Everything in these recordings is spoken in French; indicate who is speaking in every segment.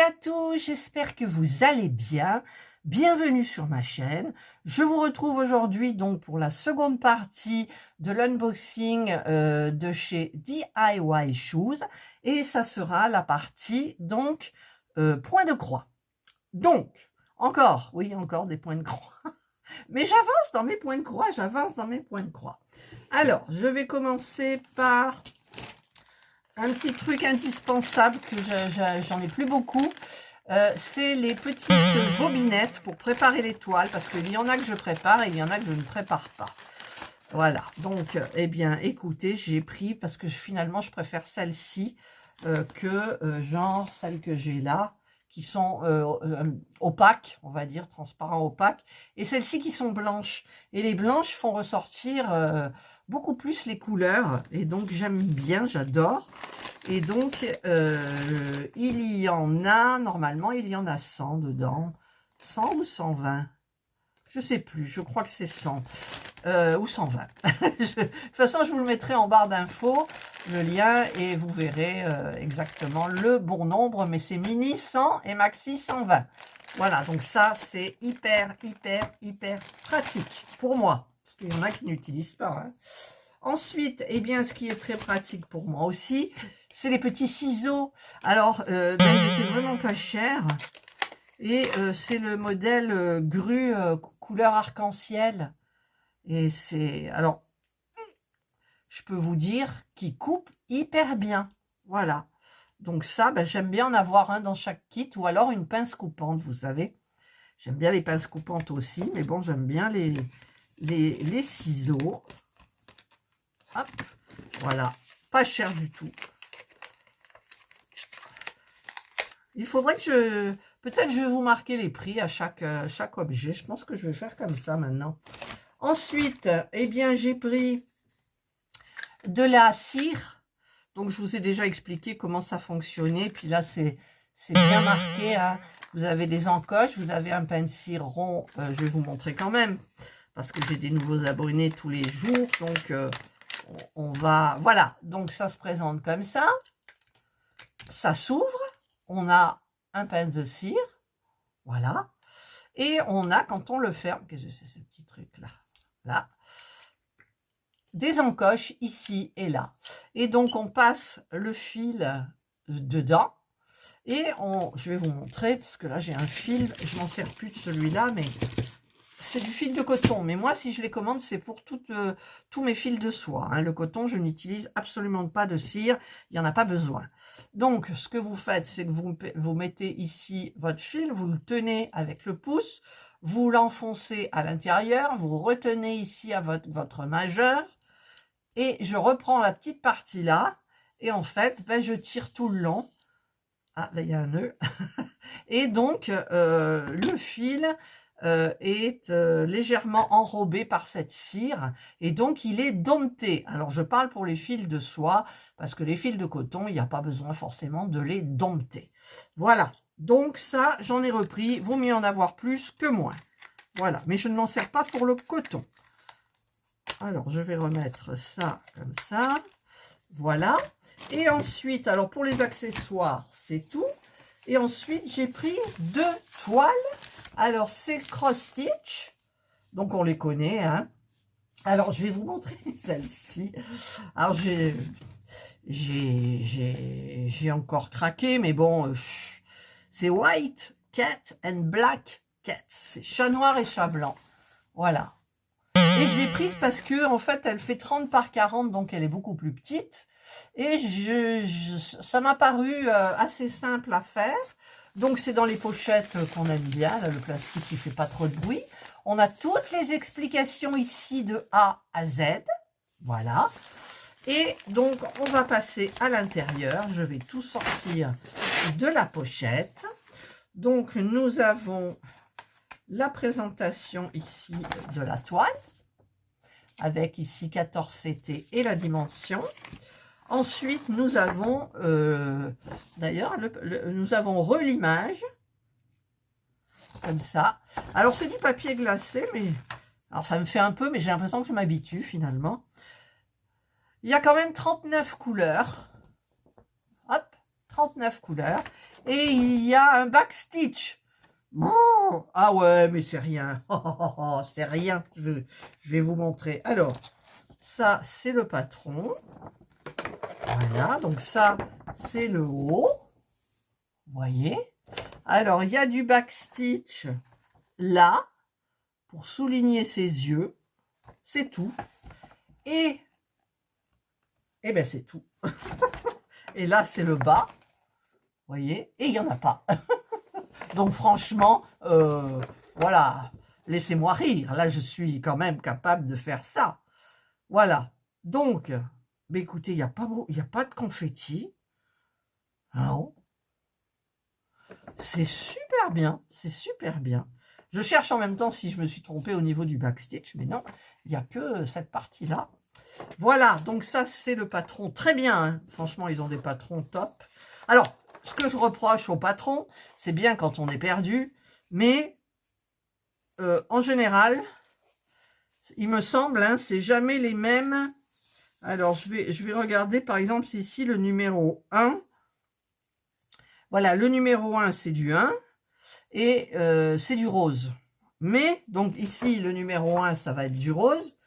Speaker 1: à tous, j'espère que vous allez bien. Bienvenue sur ma chaîne. Je vous retrouve aujourd'hui donc pour la seconde partie de l'unboxing de chez DIY Shoes et ça sera la partie donc point de croix. Donc, encore des points de croix. Mais j'avance dans mes points de croix, Alors, je vais commencer par un petit truc indispensable que j'en ai plus beaucoup. C'est les petites bobinettes pour préparer les toiles, parce qu'il y en a que je prépare et il y en a que je ne prépare pas. Voilà, donc, eh bien, écoutez, j'ai pris, parce que finalement, je préfère celle-ci que genre celle que j'ai là, qui sont opaques, on va dire, transparents opaques, et celles-ci qui sont blanches. Et les blanches font ressortir beaucoup plus les couleurs, et donc j'aime bien, j'adore. Et donc, il y en a, normalement, il y en a 100 dedans. 100 ou 120? Je sais plus, je crois que c'est 100. Ou 120. De toute façon, je vous le mettrai en barre d'infos, le lien, et vous verrez exactement le bon nombre. Mais c'est mini 100 et maxi 120. Voilà, donc ça, c'est hyper pratique pour moi. Parce qu'il y en a qui n'utilisent pas. Hein. Ensuite, eh bien, ce qui est très pratique pour moi aussi, c'est les petits ciseaux. Alors, ils étaient vraiment pas chers. Et c'est le modèle grue couleur arc-en-ciel. Et c'est... Alors, je peux vous dire qu'il coupe hyper bien. Voilà. Donc ça, j'aime bien en avoir un dans chaque kit. Ou alors une pince coupante, vous savez. J'aime bien les pinces coupantes aussi. Mais bon, j'aime bien les ciseaux. Hop, voilà, pas cher du tout. Il faudrait que peut-être je vais vous marquer les prix à chaque objet. Je pense que je vais faire comme ça maintenant. Ensuite, eh bien, j'ai pris de la cire. Donc, je vous ai déjà expliqué comment ça fonctionnait. Puis là, c'est bien marqué. Hein. Vous avez des encoches, vous avez un pain de cire rond. Je vais vous montrer quand même, parce que j'ai des nouveaux abonnés tous les jours. Donc... on va, voilà, donc ça se présente comme ça, s'ouvre, on a un pince de cire, voilà, et on a, quand on le ferme, qu'est-ce que c'est ce petit truc là, là, des encoches ici et là, et donc on passe le fil dedans, et je vais vous montrer, parce que là j'ai un fil, je m'en sers plus de celui-là, mais... c'est du fil de coton, mais moi, si je les commande, c'est pour tous mes fils de soie. Hein. Le coton, je n'utilise absolument pas de cire, il n'y en a pas besoin. Donc, ce que vous faites, c'est que vous mettez ici votre fil, vous le tenez avec le pouce, vous l'enfoncez à l'intérieur, vous retenez ici à votre majeur, et je reprends la petite partie là, et en fait, je tire tout le long. Ah, là, il y a un nœud. Et donc, le fil... est légèrement enrobé par cette cire et donc il est dompté. Alors je parle pour les fils de soie parce que les fils de coton, il n'y a pas besoin forcément de les dompter. Voilà, donc ça j'en ai repris, vaut mieux en avoir plus que moins. Voilà, mais je ne m'en sers pas pour le coton. Alors je vais remettre ça comme ça, voilà. Et ensuite, alors pour les accessoires, c'est tout. Et ensuite j'ai pris 2 toiles. Alors, c'est cross stitch. Donc, on les connaît. Hein. Alors, je vais vous montrer celle-ci. Alors, j'ai encore craqué, mais bon, c'est white cat and black cat. C'est chat noir et chat blanc. Voilà. Et je l'ai prise parce que, en fait, elle fait 30 par 40, donc elle est beaucoup plus petite. Et ça m'a paru assez simple à faire. Donc, c'est dans les pochettes qu'on aime bien. Là, le plastique, il ne fait pas trop de bruit. On a toutes les explications ici de A à Z. Voilà. Et donc, on va passer à l'intérieur. Je vais tout sortir de la pochette. Donc, nous avons la présentation ici de la toile. Avec ici 14 CT et la dimension. Ensuite, nous avons, d'ailleurs, nous avons l'image, comme ça. Alors, c'est du papier glacé, mais, alors ça me fait un peu, mais j'ai l'impression que je m'habitue finalement. Il y a quand même 39 couleurs. Hop, 39 couleurs. Et il y a un backstitch. Ah ouais, mais c'est rien. C'est rien. Je vais vous montrer. Alors, ça, c'est le patron. Voilà, donc ça, c'est le haut. Vous voyez? Alors, il y a du backstitch là, pour souligner ses yeux. C'est tout. Et ben, c'est tout. Et là, c'est le bas. Vous voyez? Et il n'y en a pas. Donc, franchement, voilà. Laissez-moi rire. Là, je suis quand même capable de faire ça. Voilà. Donc, mais écoutez, il n'y a pas de confetti. Non. C'est super bien. C'est super bien. Je cherche en même temps si je me suis trompée au niveau du backstitch, mais non, il n'y a que cette partie-là. Voilà, donc ça, c'est le patron. Très bien, hein. Franchement, ils ont des patrons top. Alors, ce que je reproche au patron, c'est bien quand on est perdu, mais en général, il me semble, hein, c'est jamais les mêmes. Alors, je vais regarder, par exemple, ici, le numéro 1. Voilà, le numéro 1, c'est du 1 et c'est du rose. Mais, donc ici, le numéro 1, ça va être du rose.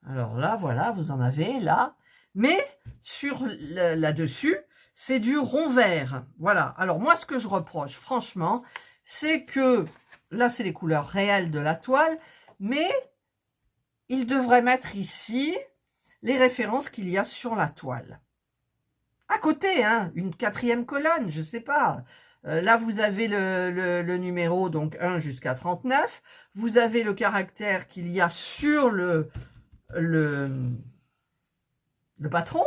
Speaker 1: Alors là, voilà, vous en avez là. Mais sur là-dessus, c'est du rond vert. Voilà. Alors moi, ce que je reproche, franchement, c'est que là, c'est les couleurs réelles de la toile, mais il devrait mettre ici les références qu'il y a sur la toile. À côté, hein, une 4e colonne, je ne sais pas. Là, vous avez le numéro, donc 1 jusqu'à 39. Vous avez le caractère qu'il y a sur le patron,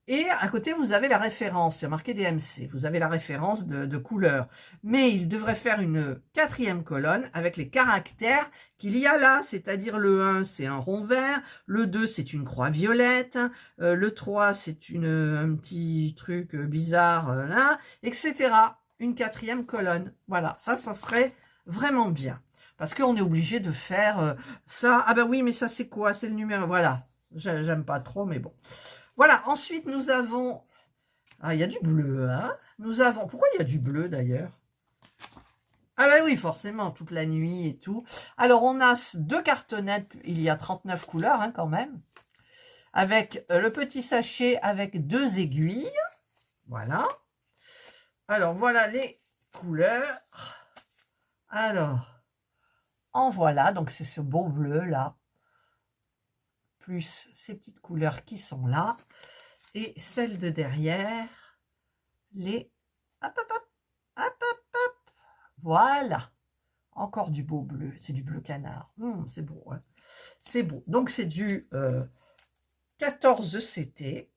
Speaker 1: et à côté vous avez la référence, c'est marqué DMC, vous avez la référence de couleur, mais il devrait faire une 4e colonne avec les caractères qu'il y a là, c'est-à-dire le 1 c'est un rond vert, le 2 c'est une croix violette, le 3 c'est un petit truc bizarre là, etc. Une 4e colonne, voilà, ça serait vraiment bien. Parce qu'on est obligé de faire ça. Ah ben oui, mais ça c'est quoi? C'est le numéro. Voilà. J'aime pas trop, mais bon. Voilà. Ensuite, nous avons... Ah, il y a du bleu, hein? Nous avons... Pourquoi il y a du bleu, d'ailleurs? Ah ben oui, forcément, toute la nuit et tout. Alors, on a 2 cartonnettes. Il y a 39 couleurs, hein, quand même. Avec le petit sachet avec 2 aiguilles. Voilà. Alors, voilà les couleurs. Alors... En voilà, donc c'est ce beau bleu là, plus ces petites couleurs qui sont là, et celles de derrière, les... Hop, hop, hop, hop, hop, hop. Voilà, encore du beau bleu, c'est du bleu canard, c'est beau, hein. C'est beau, donc c'est du 14 CT,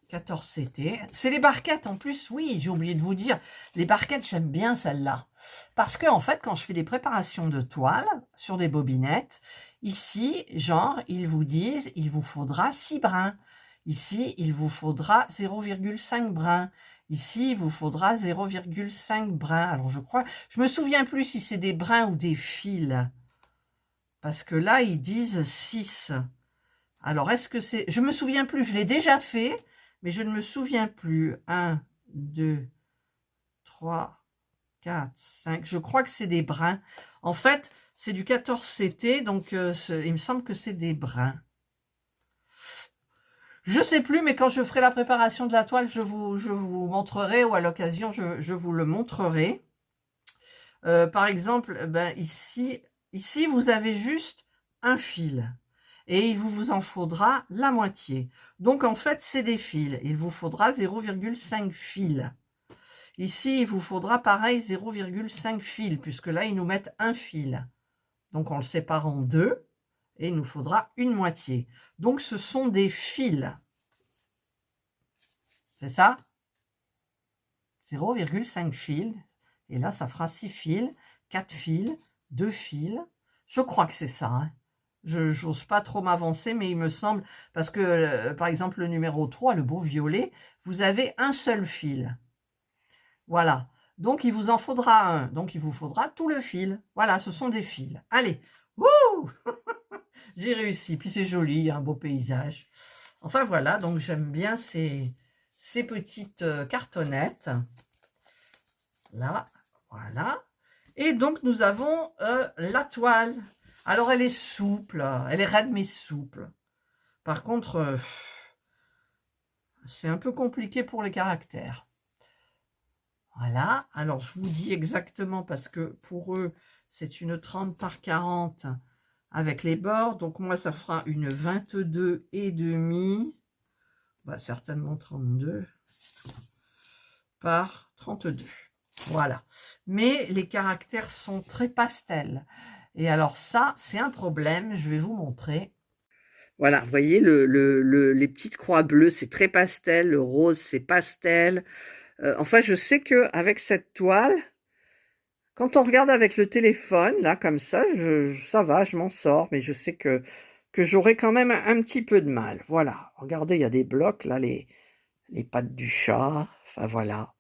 Speaker 1: 14 CT, c'est les barquettes en plus, oui, j'ai oublié de vous dire, les barquettes, j'aime bien celles-là, parce que en fait, quand je fais des préparations de toile sur des bobinettes, ici, genre, ils vous disent, il vous faudra 6 brins, ici, il vous faudra 0,5 brins, ici, il vous faudra 0,5 brins, alors je crois, je me souviens plus si c'est des brins ou des fils, parce que là, ils disent 6, alors est-ce que c'est, je me souviens plus, je l'ai déjà fait, mais je ne me souviens plus. 1, 2, 3, 4, 5. Je crois que c'est des brins. En fait, c'est du 14 CT, donc il me semble que c'est des brins. Je ne sais plus, mais quand je ferai la préparation de la toile, je vous montrerai, ou à l'occasion, je vous le montrerai. Par exemple, ben, ici, vous avez juste un fil. Et il vous en faudra la moitié. Donc, en fait, c'est des fils. Il vous faudra 0,5 fils. Ici, il vous faudra pareil 0,5 fils, puisque là, ils nous mettent un fil. Donc, on le sépare en 2, et il nous faudra une moitié. Donc, ce sont des fils. C'est ça? 0,5 fils. Et là, ça fera 6 fils, 4 fils, 2 fils. Je crois que c'est ça, hein. Je n'ose pas trop m'avancer, mais il me semble, parce que, par exemple, le numéro 3, le beau violet, vous avez un seul fil. Voilà. Donc, il vous en faudra un. Donc, il vous faudra tout le fil. Voilà, ce sont des fils. Allez. Wouh! J'ai réussi. Puis, c'est joli, un beau paysage. Enfin, voilà. Donc, j'aime bien ces ces petites cartonnettes. Là, voilà. Et donc, nous avons la toile. Alors, elle est souple. Elle est raide, mais souple. Par contre, c'est un peu compliqué pour les caractères. Voilà. Alors, je vous dis exactement parce que pour eux, c'est une 30 par 40 avec les bords. Donc, moi, ça fera une 22,5. Bah, certainement 32 par 32. Voilà. Mais les caractères sont très pastels. Et alors ça, c'est un problème. Je vais vous montrer. Voilà, vous voyez, les petites croix bleues, c'est très pastel. Le rose, c'est pastel. Enfin, je sais qu'avec cette toile, quand on regarde avec le téléphone, là, comme ça, ça va, je m'en sors. Mais je sais que j'aurai quand même un petit peu de mal. Voilà. Regardez, il y a des blocs, là, les pattes du chat. Enfin, voilà.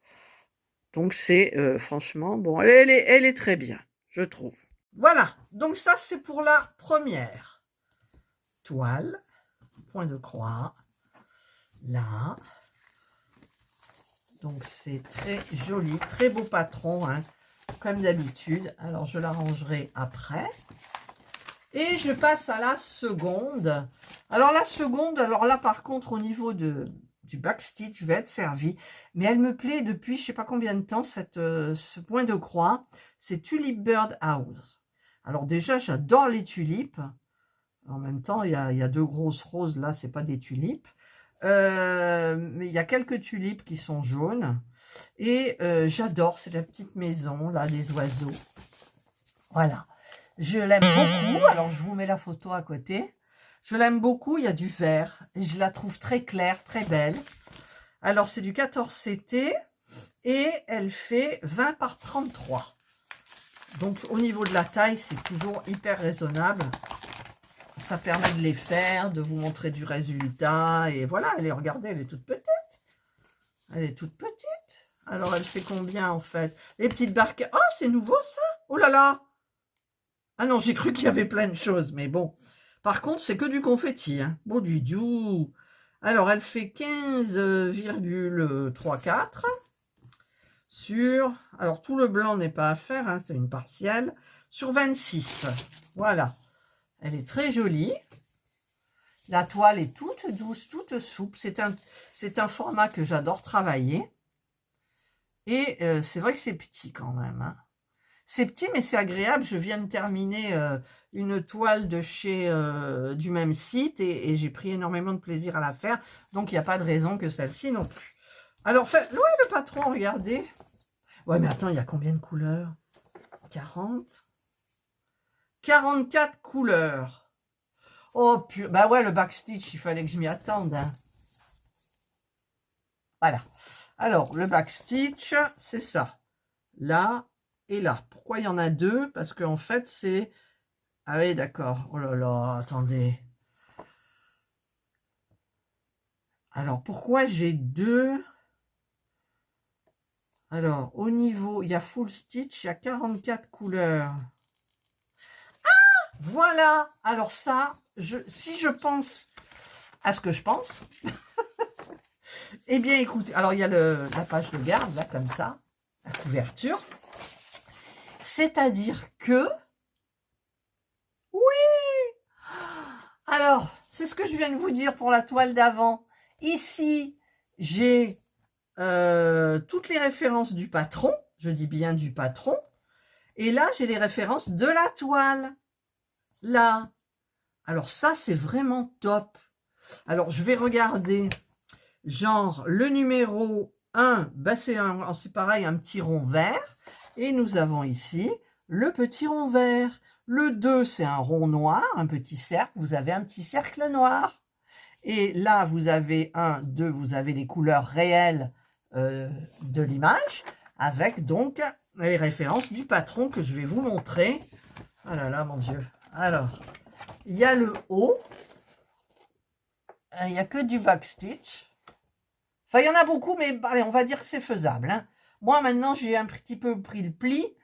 Speaker 1: Donc, c'est franchement, bon, elle est très bien, je trouve. Voilà, donc ça, c'est pour la première toile. Point de croix. Là. Donc, c'est très joli, très beau patron, hein, comme d'habitude. Alors, je la rangerai après. Et je passe à la seconde. Alors, la seconde, alors là, par contre, au niveau du backstitch, je vais être servie. Mais elle me plaît depuis je ne sais pas combien de temps, ce point de croix. C'est Tulip Bird House. Alors déjà, j'adore les tulipes. En même temps, il y a deux grosses roses, là, c'est pas des tulipes. Mais il y a quelques tulipes qui sont jaunes. Et j'adore, c'est la petite maison, là, des oiseaux. Voilà. Je l'aime beaucoup. Alors, je vous mets la photo à côté. Je l'aime beaucoup. Il y a du vert. Et je la trouve très claire, très belle. Alors, c'est du 14 CT. Et elle fait 20 par 33. Donc, au niveau de la taille, c'est toujours hyper raisonnable. Ça permet de les faire, de vous montrer du résultat. Et voilà, regardez, elle est toute petite. Elle est toute petite. Alors, elle fait combien, en fait? Les petites barques. Oh, c'est nouveau, ça? Oh là là! Ah non, j'ai cru qu'il y avait plein de choses, mais bon. Par contre, c'est que du confetti. Hein. Bon, du doux. Alors, elle fait 15,34 sur... Alors, tout le blanc n'est pas à faire, hein, c'est une partielle. Sur 26. Voilà. Elle est très jolie. La toile est toute douce, toute souple. C'est un format que j'adore travailler. Et c'est vrai que c'est petit quand même. Hein. C'est petit, mais c'est agréable. Je viens de terminer une toile de chez du même site et j'ai pris énormément de plaisir à la faire. Donc, il n'y a pas de raison que celle-ci non plus. Alors, ouais, le patron, regardez. Ouais, mais attends, il y a combien de couleurs? 40? 44 couleurs. Oh, bah ouais, le backstitch, il fallait que je m'y attende. Hein. Voilà. Alors, le backstitch, c'est ça. Là et là. Pourquoi il y en a deux? Parce qu'en fait, c'est... Ah oui, d'accord. Oh là là, attendez. Alors, pourquoi j'ai deux? Alors, au niveau, il y a full stitch, il y a 44 couleurs. Ah, voilà. Alors ça, si je pense à ce que je pense, eh bien, écoutez, alors il y a la page de garde, là, comme ça, la couverture. C'est-à-dire que, oui, alors, c'est ce que je viens de vous dire pour la toile d'avant. Ici, j'ai toutes les références du patron, je dis bien du patron, et là, j'ai les références de la toile, là. Alors ça, c'est vraiment top. Alors, je vais regarder, genre, le numéro 1, bah, c'est pareil, un petit rond vert, et nous avons ici le petit rond vert. Le 2, c'est un rond noir, un petit cercle, vous avez un petit cercle noir. Et là, vous avez 1, 2, vous avez les couleurs réelles de l'image, avec donc les références du patron que je vais vous montrer. Oh là là, mon Dieu. Alors, il y a le haut. Il n'y a que du backstitch. Enfin, il y en a beaucoup, mais allez, on va dire que c'est faisable. Hein. Moi, maintenant, j'ai un petit peu pris le pli.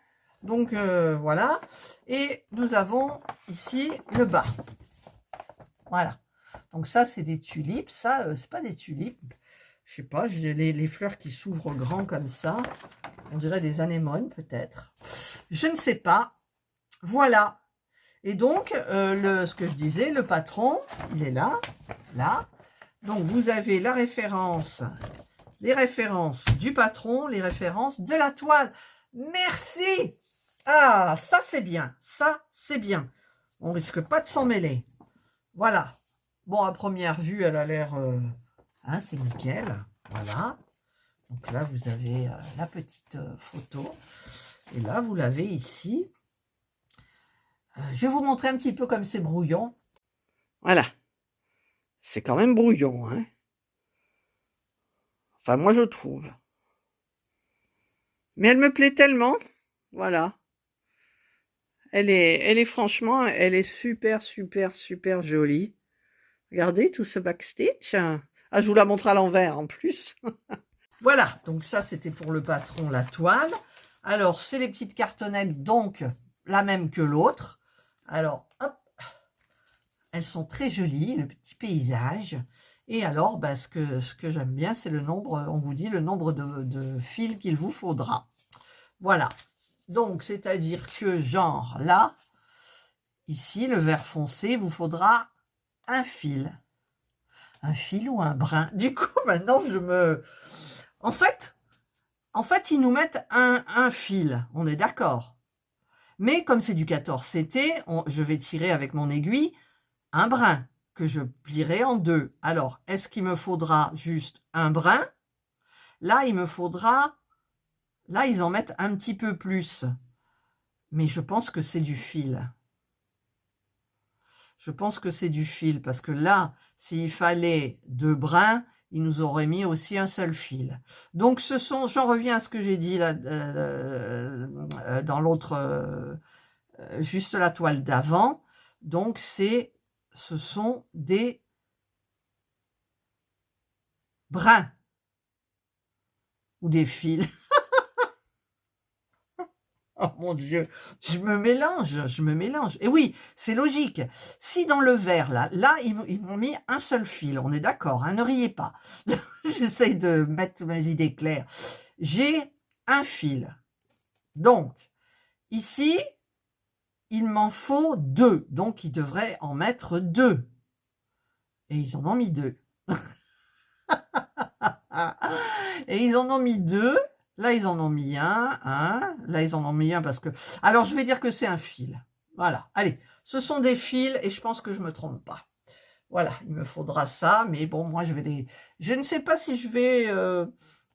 Speaker 1: Donc, voilà. Et nous avons ici le bas. Voilà. Donc ça, c'est des tulipes. Ça, c'est pas des tulipes. Je sais pas, j'ai les fleurs qui s'ouvrent grand comme ça. On dirait des anémones peut-être. Je ne sais pas. Voilà. Et donc, ce que je disais, le patron, il est là, là. Donc, vous avez la référence, les références du patron, les références de la toile. Merci! Ah, ça c'est bien, ça c'est bien. On risque pas de s'en mêler. Voilà. Bon, à première vue, elle a l'air... hein, c'est nickel. Voilà. Donc là, vous avez la petite photo. Et là, vous l'avez ici. Je vais vous montrer un petit peu comme c'est brouillon. Voilà. C'est quand même brouillon, hein. Enfin, moi, je trouve. Mais elle me plaît tellement. Voilà. Elle est franchement, elle est super, super, super jolie. Regardez tout ce backstitch. Ah, je vous la montre à l'envers en plus. Voilà, donc ça, c'était pour le patron, la toile. Alors, c'est les petites cartonnettes, donc la même que l'autre. Alors, hop, elles sont très jolies, le petit paysage. Et alors, bah, ce que j'aime bien, c'est le nombre, on vous dit le nombre de fils qu'il vous faudra. Voilà. Donc, c'est-à-dire que, genre, là, ici, le vert foncé, vous faudra un fil. Un fil ou un brin. Du coup, maintenant, En fait, ils nous mettent un fil. On est d'accord. Mais comme c'est du 14 CT, je vais tirer avec mon aiguille un brin que je plierai en deux. Alors, est-ce qu'il me faudra juste un brin? Là, il me faudra... Là, ils en mettent un petit peu plus. Mais je pense que c'est du fil. Je pense que c'est du fil. Parce que là, s'il fallait deux brins, il nous aurait mis aussi un seul fil. Donc, j'en reviens à ce que j'ai dit là, dans l'autre, juste la toile d'avant. Donc, ce sont des brins ou des fils. Oh mon Dieu, je me mélange. Et oui, c'est logique. Si dans le vert, là, ils m'ont mis un seul fil, on est d'accord, hein, ne riez pas. J'essaye de mettre mes idées claires. J'ai un fil. Donc, ici, il m'en faut deux. Donc, ils devraient en mettre deux. Et ils en ont mis deux. Et ils en ont mis deux. Là, ils en ont mis un. Là, ils en ont mis un parce que... Alors, je vais dire que c'est un fil. Voilà. Allez, ce sont des fils et je pense que je ne me trompe pas. Voilà, il me faudra ça. Mais bon, moi, je ne sais pas si je vais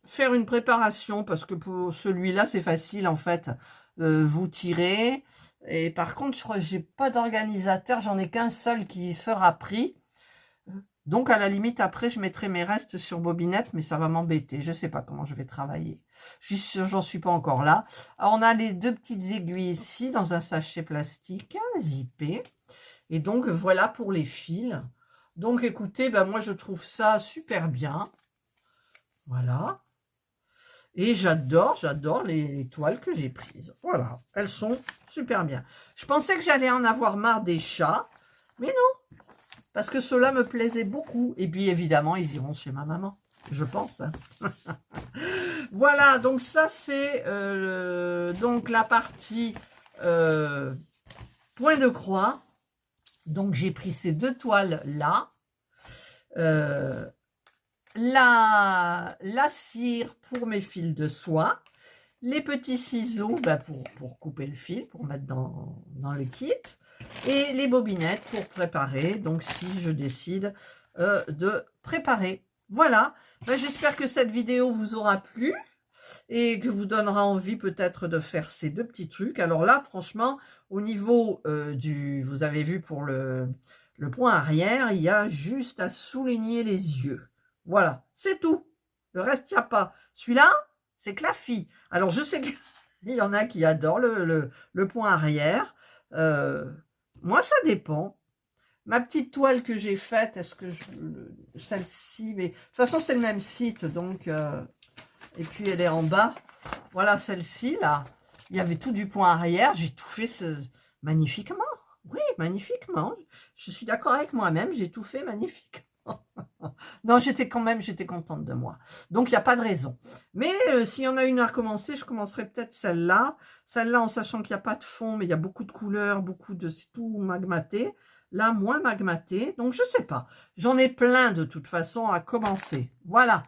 Speaker 1: faire une préparation parce que pour celui-là, c'est facile, en fait. Vous tirez. Et par contre, je crois que j'ai pas d'organisateur. J'en ai qu'un seul qui sera pris. Donc, à la limite, après, je mettrai mes restes sur bobinette, mais ça va m'embêter. Je ne sais pas comment je vais travailler. J'en suis pas encore là. Alors, on a les deux petites aiguilles ici, dans un sachet plastique, zippé. Et donc, voilà pour les fils. Donc, écoutez, ben, moi, je trouve ça super bien. Voilà. Et j'adore les toiles que j'ai prises. Voilà, elles sont super bien. Je pensais que j'allais en avoir marre des chats, mais non. Parce que cela me plaisait beaucoup. Et puis, évidemment, ils iront chez ma maman. Je pense. Hein. Voilà, donc ça, c'est donc la partie point de croix. Donc, j'ai pris ces deux toiles-là. La cire pour mes fils de soie. Les petits ciseaux pour couper le fil, pour mettre dans le kit. Et les bobinettes pour préparer, donc si je décide de préparer. Voilà, j'espère que cette vidéo vous aura plu et que vous donnera envie peut-être de faire ces deux petits trucs. Alors là, franchement, au niveau vous avez vu pour le point arrière, il y a juste à souligner les yeux. Voilà, c'est tout. Le reste, il n'y a pas. Celui-là, c'est que la fille. Alors, je sais qu'il y en a qui adorent le point arrière. Moi, ça dépend. Ma petite toile que j'ai faite, est-ce que celle-ci, mais de toute façon, c'est le même site, donc, et puis elle est en bas. Voilà, celle-ci, là, il y avait tout du point arrière. J'ai tout fait magnifiquement. Oui, magnifiquement. Je suis d'accord avec moi-même, j'ai tout fait magnifique. Non, j'étais contente de moi. Donc, il n'y a pas de raison. Mais s'il y en a une à recommencer, je commencerai peut-être celle-là. Celle-là, en sachant qu'il n'y a pas de fond, mais il y a beaucoup de couleurs, c'est tout magmaté. Là, moins magmaté. Donc, je ne sais pas. J'en ai plein de toute façon à commencer. Voilà.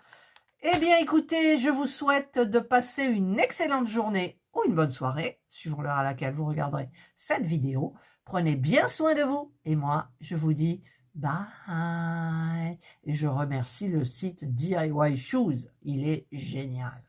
Speaker 1: Eh bien, écoutez, je vous souhaite de passer une excellente journée ou une bonne soirée, suivant l'heure à laquelle vous regarderez cette vidéo. Prenez bien soin de vous. Et moi, je vous dis bye. Et je remercie le site DIY Shoes. Il est génial.